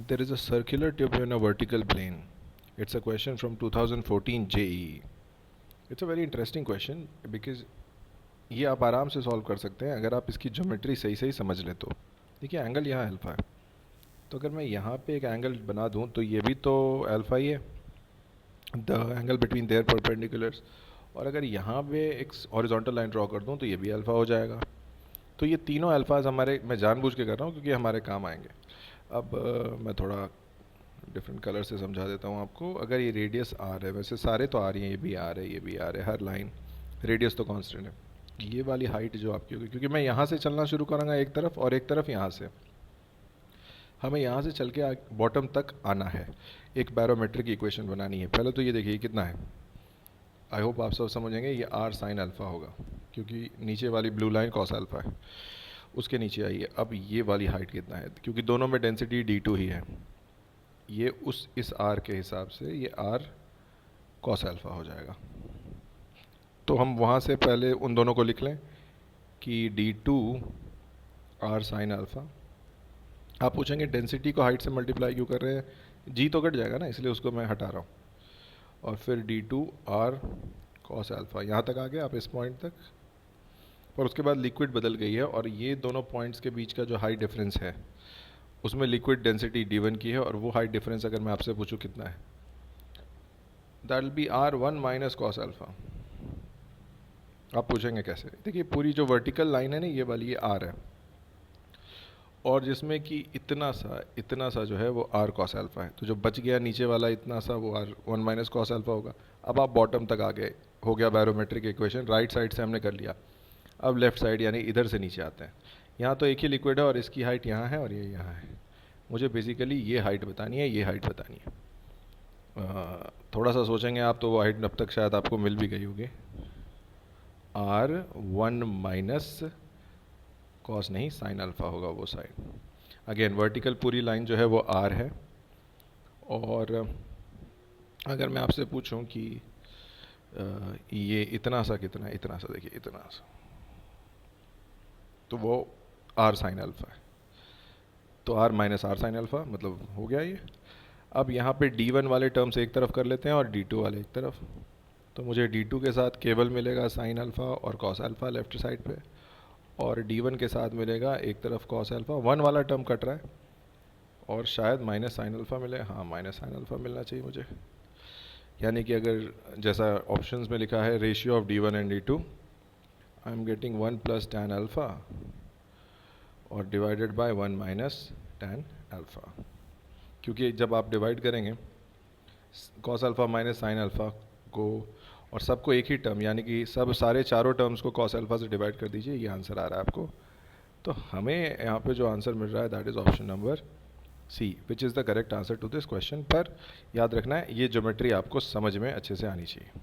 There is a circular tube in a vertical plane. It's a question from 2014 JEE. It's a very interesting question because ये आप आराम से solve कर सकते हैं अगर आप इसकी ज्योमेट्री सही सही समझ लें तो। देखिए एंगल यहाँ अल्फ़ा है, तो अगर मैं यहाँ पे एक एंगल बना दूँ तो ये भी तो अल्फ़ा ही है, the angle between their perpendiculars. और अगर यहाँ पे एक हॉरिजॉन्टल लाइन ड्रॉ कर दूँ तो ये भी अल्फ़ा हो जाएगा। तो ये तीनों अल्फ़ाज हमारे, मैं जानबूझ के कर रहा हूँ क्योंकि हमारे काम आएंगे। अब मैं थोड़ा डिफरेंट कलर से समझा देता हूँ आपको। अगर ये रेडियस आर है, वैसे सारे तो आ रही हैं, ये भी आर है, ये भी आर है, हर लाइन रेडियस तो कांस्टेंट है। ये वाली हाइट जो आपकी होगी, क्योंकि मैं यहाँ से चलना शुरू करूँगा एक तरफ और एक तरफ यहाँ से, हमें यहाँ से चल के बॉटम तक आना है। एक बैरोमेट्रिक इक्वेशन बनानी है। पहले तो ये देखिए कितना है, आई होप आप सब समझेंगे। ये आर साइन अल्फ़ा होगा क्योंकि नीचे वाली ब्लू लाइन कॉस अल्फ़ा है। उसके नीचे आइए, अब ये वाली हाइट कितना है, क्योंकि दोनों में डेंसिटी d2 ही है। ये इस आर के हिसाब से ये आर कॉस अल्फ़ा हो जाएगा। तो हम वहाँ से पहले उन दोनों को लिख लें कि d2 आर साइन अल्फ़ा। आप पूछेंगे डेंसिटी को हाइट से मल्टीप्लाई क्यों कर रहे हैं, जी तो कट जाएगा ना, इसलिए उसको मैं हटा रहा हूँ। और फिर d2 आर कॉस अल्फ़ा, यहाँ तक आ गए आप इस पॉइंट तक। पर उसके बाद लिक्विड बदल गई है और ये दोनों पॉइंट्स के बीच का जो हाइट डिफरेंस है उसमें लिक्विड डेंसिटी d1 की है, और वो हाइट डिफरेंस अगर मैं आपसे पूछूं कितना है, that will be r1 minus cos alpha. आप पूछेंगे कैसे, देखिए पूरी जो वर्टिकल लाइन है ना, ये वाली, ये आर है, और जिसमें कि इतना सा जो है वो आर कॉस अल्फ़ा है। तो जो बच गया नीचे वाला इतना सा, वो r1 माइनस कॉस अल्फ़ा होगा। अब आप बॉटम तक आ गए, हो गया बैरोमेट्रिक इक्वेशन। राइट साइड से हमने कर लिया, अब लेफ़्ट साइड यानी इधर से नीचे आते हैं। यहाँ तो एक ही लिक्विड है और इसकी हाइट यहाँ है और ये यहाँ है। मुझे बेसिकली ये हाइट बतानी है, ये हाइट बतानी है। थोड़ा सा सोचेंगे आप तो वो हाइट अब तक शायद आपको मिल भी गई होगी। r1 माइनस कॉस नहीं, साइन अल्फ़ा होगा वो साइड। अगेन वर्टिकल पूरी लाइन जो है वो r है, और अगर मैं आपसे पूछूं कि ये इतना सा कितना है, इतना सा, देखिए इतना सा, तो वो r साइन अल्फ़ा है। तो r minus r sine alpha मतलब हो गया ये। अब यहाँ पे d1 वाले टर्म्स एक तरफ कर लेते हैं और d2 वाले एक तरफ। तो मुझे d2 के साथ केवल मिलेगा साइन अल्फ़ा और कॉस अल्फ़ा लेफ्ट साइड पे, और d1 के साथ मिलेगा एक तरफ कॉस अल्फ़ा, वन वाला टर्म कट रहा है, और शायद माइनस साइन अल्फ़ा मिले। हाँ, माइनस साइन अल्फ़ा मिलना चाहिए मुझे। यानी कि अगर जैसा ऑप्शंस में लिखा है ratio of d1 and d2, I am getting 1 plus tan alpha और divided by 1 minus tan alpha. क्योंकि जब आप डिवाइड करेंगे cos alpha minus sine alpha को, और सबको एक ही टर्म, यानी कि सारे चारों टर्म्स को कॉस अल्फ़ा से डिवाइड कर दीजिए, ये आंसर आ रहा है आपको। तो हमें यहाँ पे जो आंसर मिल रहा है that is option number C, which is the correct answer to this question. पर याद रखना है ये ज्योमेट्री आपको समझ में अच्छे से आनी चाहिए।